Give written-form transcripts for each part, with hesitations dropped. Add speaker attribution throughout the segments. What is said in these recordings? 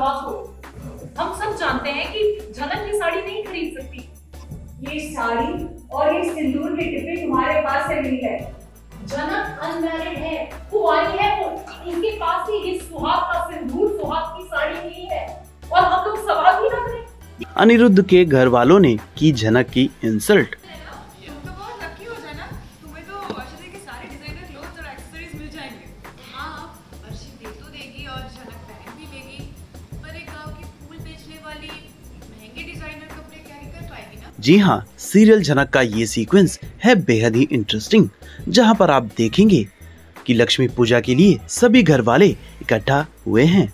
Speaker 1: जवाब दो। हम सब जानते हैं कि झनक ये साड़ी नहीं खरीद सकती।
Speaker 2: ये साड़ी और ये सिंदूर के डिब्बे तुम्हारे पास से मिली है।
Speaker 1: झनक अनमैरिड है, कुंवारी है वो। इसके पास ही ये सुहाग का सिंदूर, सुहाग की साड़ी नहीं है और हम लोग सवाल भी ना करें।
Speaker 3: अनिरुद्ध के घर वालों ने की झनक की इंसल्ट। जी हाँ, सीरियल झनक का ये सीक्वेंस है बेहद ही इंटरेस्टिंग, जहाँ पर आप देखेंगे कि लक्ष्मी पूजा के लिए सभी घर वाले इकट्ठा हुए हैं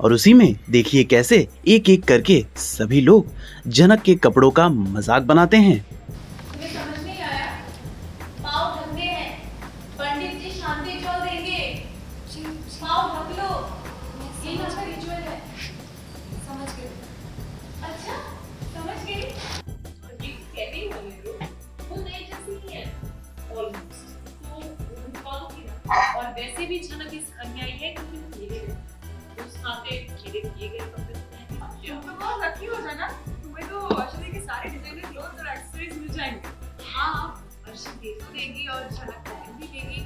Speaker 3: और उसी में देखिए कैसे एक एक करके सभी लोग झनक के कपड़ों का मजाक बनाते हैं।
Speaker 1: तुम्हें समझ नहीं आया? पाँव ढकने हैं, पंडित जी शांति जल देंगे, पाँव ढक लो, ये अच्छा रिचुअल है। समझ गए? अच्छा, समझ गई? ये कहते ही होंगे लोग, वो नए जैसे ही है, ऑलमोस्ट। तो फॉलो किया और वैसे भी झनक इस घर में आई है क्योंकि वो खेले गए, उस नाते खेले किए गए कपड़े तुम तो बहुत लकी हो जाना, तुम्हें तो अर्शी के सारे डिजाइनर क्लोथ्स और एक्सेसरीज मिल जाएंगे। हाँ, अर्शी दे तो देगी और झनक पहन भी लेगी,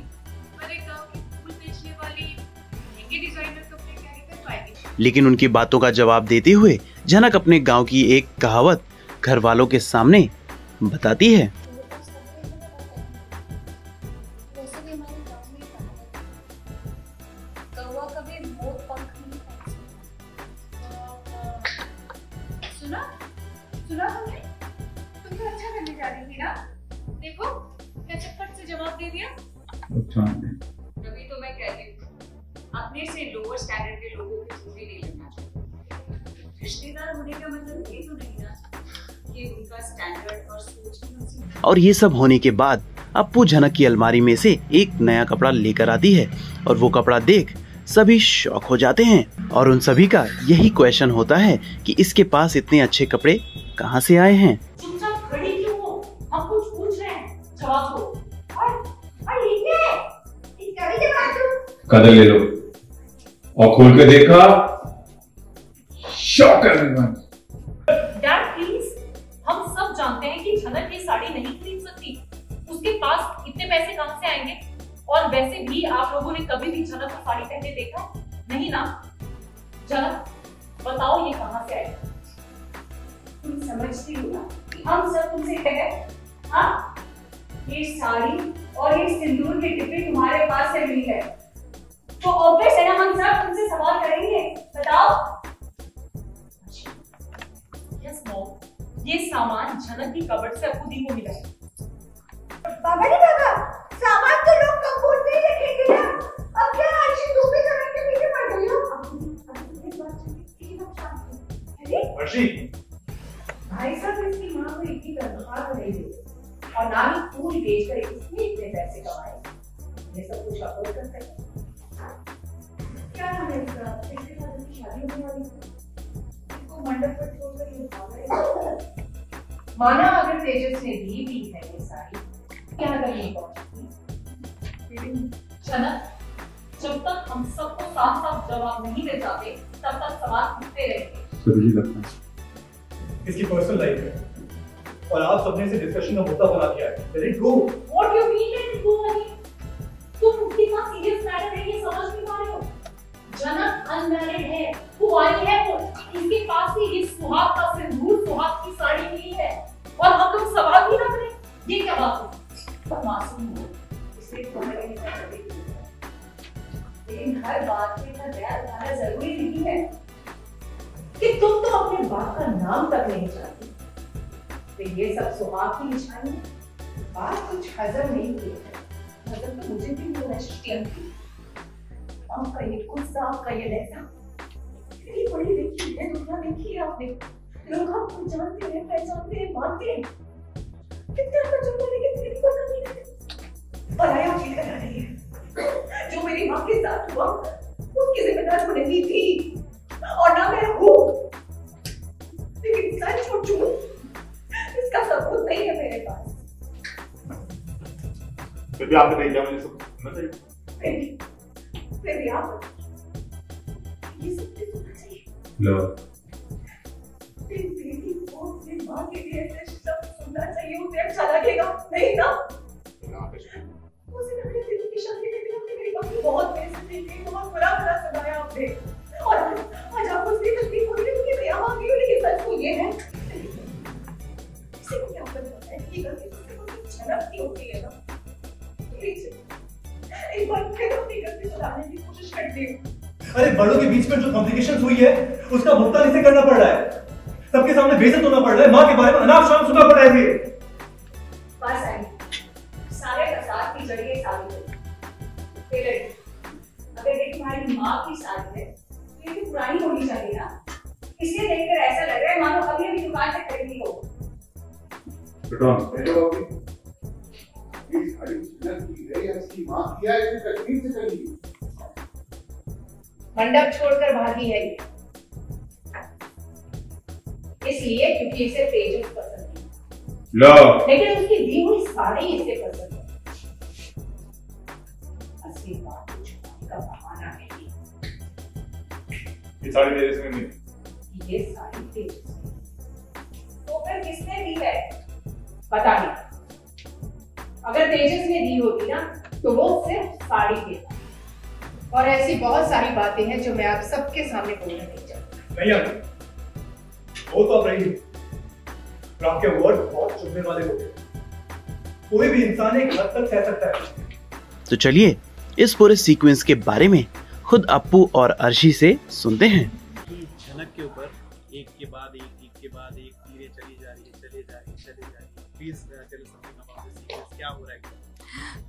Speaker 1: पर एक गांव की फूल बेचने वाली महंगे डिजाइनर कपड़े कैरी कर पाएगी।
Speaker 3: लेकिन उनकी बातों का जवाब देते हुए झनक अपने गांव की एक कहावत घर वालों के सामने बताती है।
Speaker 1: सुना तुमने? तुम तो अच्छा करने जा रही थी ना? देखो क्या चटपट से जवाब दे दिया। तभी तो मैं कहती हूँ अपने से लोअर स्टैंडर्ड के लोगों की चीजें नहीं लेना चाहिए। रिश्तेदार होने का मतलब ये तो नहीं ना कि उनका स्टैंडर्ड और सोच भी।
Speaker 3: और ये सब होने के बाद अप्पू झनक की अलमारी में से एक नया कपड़ा लेकर आती है और वो कपड़ा देख सभी शॉक हो जाते हैं और उन सभी का यही क्वेश्चन होता है कि इसके पास इतने अच्छे कपड़े कहाँ से आए हैं।
Speaker 1: चुपचाप खड़ी क्यों हो? हम कुछ पूछ रहे हैं, जवाब दो।
Speaker 2: और ये क्या है? इसका भी जवाब दो।
Speaker 4: कदर ले लो और खोल के देखा, शॉक करने वाला।
Speaker 1: डैड प्लीज, हम सब जानते हैं कि झनक ये साड़ी नहीं खरीद सकती। उसके पास इतने पैसे कहाँ से आएंगे? और वैसे भी आप लोगों ने कभी भी झनक को साड़ी पहनते देखा नहीं ना? झनक बताओ ये कहाँ से आए?
Speaker 2: तुम समझती हो ना कि हम सब तुमसे कहे, हाँ ये साड़ी और ये सिंदूर के डिब्बे तुम्हारे पास से मिली है, तो ऑब्वियस है ना हम सब तुमसे सवाल करेंगे। बताओ।
Speaker 1: यस मॉम, ये सामान झनक की कबर्ड से अप्पू दी को मिला है।
Speaker 2: बाबा जी बाबा, सामान तो लोग कबूल नहीं रखेंगे ना। अब क्या अर्शी तुम भी झनक के पीछे पड़ गई हो? अरे
Speaker 4: अर्शी,
Speaker 2: भाई साहब इसकी माँ को इतनी तनख्वाह तो नहीं दी और ना ही फूल बेचकर इसने इतने पैसे कमाए। ये सब कुछ अफोर्ड कर सकते हैं। क्या नाम है इसका? इसके साथ इसकी शादी होने वाली है। इसको मंडप पर छोड़कर ये भाग रहे। माना अगर तेजस ने दी है ये साड़ी, क्या नहीं पहुंचती।
Speaker 1: झनक, जब तक हम सबको साफ साफ जवाब नहीं दे जाते तब तक सवाल उठते रहेंगे।
Speaker 5: इसकी पर्सनल लाइफ है और आप सबने इसे डिस्कशन का मुद्दा बना दिया है। Let it go.
Speaker 1: What you mean let it go? तुम कितना सीरियस मैटर है ये समझ नहीं पा रहे हो? झनक अनमैरिड है, कुंवारी है वो। इसके पास ही ये सुहाग का सिंदूर, सुहाग की साड़ी नहीं है और हम लोग सवाल भी ना करें। ये क्या बात है?
Speaker 2: तुम मासूम हो, इसलिए तुम्हारे लिए मैं कर देती हूँ। लेकिन हर बात पे इतना दया दिखाना जरूरी नहीं है कि तुम तो अपने बाप का नाम तक नहीं जानती। तो ये सब सुहाग की निशानी है। बात कुछ हजम नहीं हुई है। हजम तो मुझे भी नहीं है। आपका ये गुस्सा, आपका ये लहजा, इतनी बड़ी देखी है, दुनिया देखी है आपने। लोग आपको जानते हैं, पहचानते हैं, मानते हैं। कितना का जुम्मा, लेकिन मेरी कोई कमी नहीं। पराया फील कर रही है। जो मेरी माँ के साथ हुआ, उसकी जिम्मेदार मुझे नहीं थी और ना मैं हूँ। लेकिन सच और झूठ, इसका सबूत नहीं है मेरे पास।
Speaker 4: फिर भी आपने नहीं किया, मुझे सब
Speaker 2: फिर भी आप ये सब सुनना चाहिए।
Speaker 4: लो
Speaker 2: बेटी को अपनी माँ के लिए ऐसे शब्द सुनना चाहिए, उसे अच्छा लगेगा नहीं ना? उसे अपने दिल की शादी में भी आपने मेरी बात बहुत बेइज्जती की, बहुत बुरा सुनाया आपने। और आज आपको उसकी तकलीफ हो रही है क्योंकि मैं यहाँ आ गई हूँ, लेकिन सच तो ये है किसी को क्या पता है कि गलती से कोई झलक नहीं होती है ना। प्लीज एक बार फिर अपनी गलती सुधारने की कोशिश करती हूँ।
Speaker 5: अरे बड़ों के बीच में जो कॉम्प्लिकेशन हुई है उसका भुगतान इसे करना पड़ रहा है, सबके सामने बेइज्जत होना पड़ रहा है, माँ के बारे में अनाप शनाप सुनना पड़ रहा है।
Speaker 2: बस आई सारे फसाद की जड़ ये सारी है। अगर ये तुम्हारी माँ की शादी है तो ये तो पुरानी होनी चाहिए ना। इसे देखकर ऐसा लग रहा है मानो अभी अभी दुकान से खरीदी हो। मंडप छोड़कर भागी है ये, इसलिए क्योंकि इसे तेजस पसंद है, लेकिन उसकी दी हुई साड़ी इसे पसंद है। असली बात कुछ का बहाना नहीं।
Speaker 4: ये साड़ी तेरे से नहीं,
Speaker 2: ये साड़ी तेजस है। तो फिर किसने दी है? पता नहीं। अगर तेजस ने दी होती ना तो वो सिर्फ साड़ी देता। और ऐसी बहुत सारी बातें हैं जो मैं आप सबके सामने बोलना नहीं चाहती।
Speaker 5: नहीं आती, वो तो अब रही है। आपके वर्ड बहुत चुभने वाले होते हैं। कोई भी इंसान एक हद तक सह सकता है।
Speaker 3: तो चलिए इस पूरे सीक्वेंस के बारे में खुद अप्पू और अर्शी से सुनते हैं।
Speaker 6: झनक के ऊपर एक के बाद एक धीरे चली जा रही है। Please tell something about this sequence, क्या हो रहा है?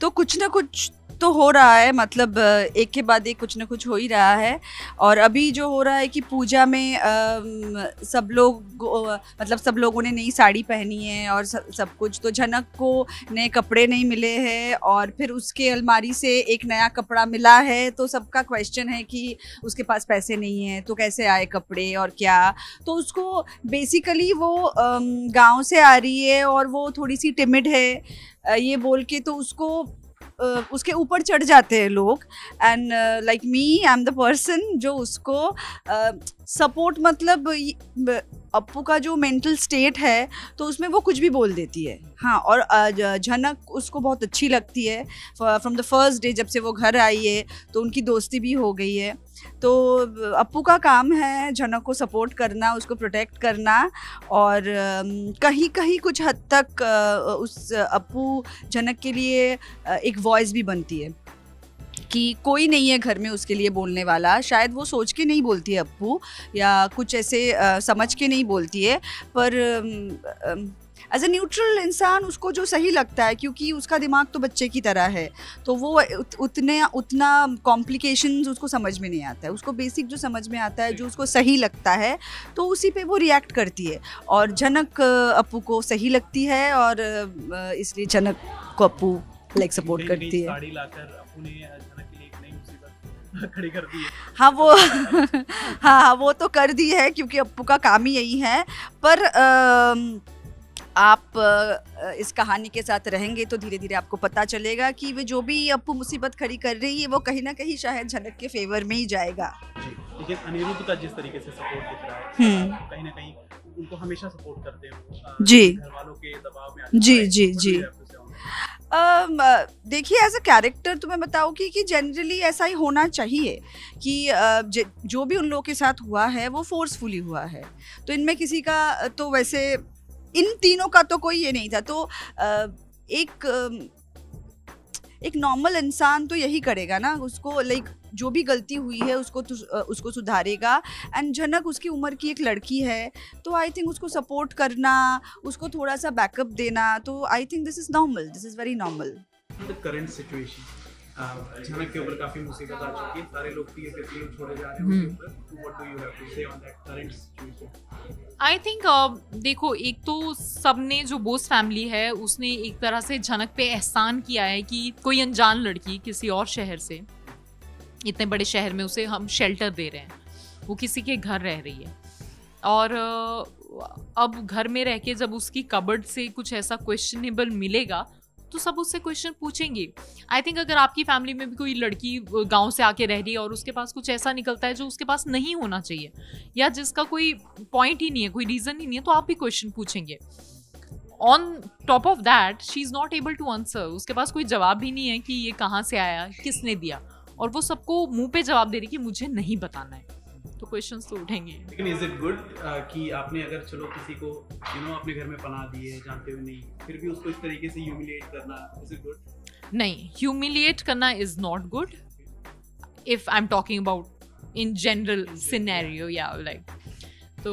Speaker 7: तो कुछ ना कुछ तो हो रहा है, मतलब एक के बाद एक कुछ ना कुछ हो ही रहा है। और अभी जो हो रहा है कि पूजा में सब लोगों ने नई साड़ी पहनी है और सब कुछ। तो झनक को नए कपड़े नहीं मिले हैं और फिर उसके अलमारी से एक नया कपड़ा मिला है। तो सबका क्वेश्चन है कि उसके पास पैसे नहीं है तो कैसे आए कपड़े और क्या। तो उसको बेसिकली वो गांव से आ रही है और वो थोड़ी सी टिमिड है ये बोल के, तो उसके ऊपर चढ़ जाते हैं लोग। And like me, I am the person जो उसको सपोर्ट, मतलब अप्पू का जो मेंटल स्टेट है तो उसमें वो कुछ भी बोल देती है। हाँ, और झनक उसको बहुत अच्छी लगती है फ्रॉम द फर्स्ट डे। जब से वो घर आई है तो उनकी दोस्ती भी हो गई है। तो अप्पू का काम है झनक को सपोर्ट करना, उसको प्रोटेक्ट करना। और कहीं कहीं कुछ हद तक उस अप्पू झनक के लिए एक वॉइस भी बनती है कि कोई नहीं है घर में उसके लिए बोलने वाला। शायद वो सोच के नहीं बोलती है अप्पू, या कुछ ऐसे समझ के नहीं बोलती है, पर एज ए न्यूट्रल इंसान उसको जो सही लगता है, क्योंकि उसका दिमाग तो बच्चे की तरह है, तो वो उतना कॉम्प्लिकेशंस उसको समझ में नहीं आता है। उसको बेसिक जो समझ में आता है, जो उसको सही लगता है, तो उसी पे वो रिएक्ट करती है। और झनक अप्पू को सही लगती है और इसलिए झनक को अप्पू लाइक सपोर्ट करती है।
Speaker 6: साड़ी लाकर अप्पू ने झनक के लिए एक नई मुसीबत खड़ी कर दी है।
Speaker 7: हाँ वो हाँ वो तो कर दी है, क्योंकि अप्पू का काम ही यही है। पर आप इस कहानी के साथ रहेंगे तो धीरे धीरे आपको पता चलेगा कि वे जो भी अप्पू मुसीबत खड़ी कर रही है वो कहीं ना कहीं शायद झनक के फेवर में ही जाएगा।
Speaker 6: लेकिन अनिरुद्ध का जिस तरीके से सपोर्ट दिख रहा है, कहीं ना कहीं उनको हमेशा सपोर्ट करते हैं
Speaker 7: जी,
Speaker 6: घर वालों के दबाव में
Speaker 7: जी। देखिए, एज अ कैरेक्टर तो मैं बताऊँगी कि जनरली ऐसा ही होना चाहिए कि जो भी उन लोगों के साथ हुआ है वो फोर्सफुली हुआ है। तो इनमें किसी का तो वैसे इन तीनों का तो कोई ये नहीं था। तो एक नॉर्मल इंसान तो यही करेगा ना, उसको लाइक जो भी गलती हुई है उसको सुधारेगा। एंड झनक उसकी उम्र की एक लड़की है, तो आई थिंक उसको सपोर्ट करना, उसको थोड़ा सा बैकअप देना, तो I think this is normal, this is very normal.
Speaker 6: The current situation, झनक के ऊपर काफी मुसीबत आ चुकी है, सारे लोग छोड़े जा रहे हैं उसके ऊपर। What do you have to say on that current situation?
Speaker 1: I think देखो, एक तो सबने जो बोस फैमिली है उसने एक तरह से झनक पे एहसान किया है कि कोई अनजान लड़की किसी और शहर से इतने बड़े शहर में उसे हम शेल्टर दे रहे हैं, वो किसी के घर रह रही है। और अब घर में रह के जब उसकी कबर्ड से कुछ ऐसा क्वेश्चनेबल मिलेगा
Speaker 8: तो सब उससे क्वेश्चन पूछेंगे। आई थिंक अगर आपकी फैमिली में भी कोई लड़की गांव से आके रह रही है और उसके पास कुछ ऐसा निकलता है जो उसके पास नहीं होना चाहिए या जिसका कोई पॉइंट ही नहीं है, कोई रीज़न ही नहीं है, तो आप भी क्वेश्चन पूछेंगे। On top of that she is not able to answer, उसके पास कोई जवाब भी नहीं है कि ये कहाँ से आया, किसने दिया, और वो सबको मुंह पे जवाब दे रही कि मुझे नहीं बताना है, तो क्वेश्चंस तो उठेंगे।
Speaker 6: लेकिन इज इट गुड कि आपने अगर चलो किसी को अपने घर में पनाह दी है जानते हुए नहीं, फिर भी उसको इस तरीके से ह्यूमिलिएट करना, इज इट गुड?
Speaker 8: नहीं, ह्यूमिलिएट करना is not good if I am talking about in general scenario या लाइक, तो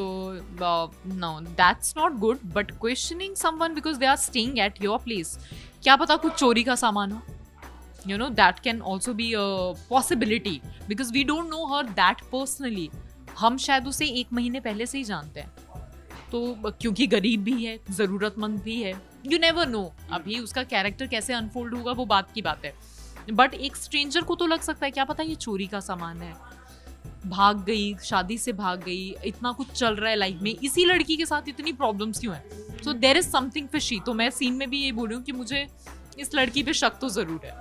Speaker 8: no that's not good. But questioning someone because they are staying at your place, क्या पता कुछ चोरी का सामान हो, that can also be a possibility because we don't know her that personally. हम शायद उसे 1 महीने पहले से ही जानते हैं, तो क्योंकि गरीब भी है, ज़रूरतमंद भी है, you never know अभी उसका कैरेक्टर कैसे अनफोल्ड होगा वो बात की बात है। बट एक स्ट्रेंजर को तो लग सकता है क्या पता ये चोरी का सामान है, भाग गई, शादी से भाग गई, इतना कुछ चल रहा है लाइफ में, इसी लड़की के साथ इतनी प्रॉब्लम्स क्यों है, so there is something fishy. तो मैं सीन में भी ये बोल रही हूँ कि मुझे इस लड़की पे शक तो ज़रूर है।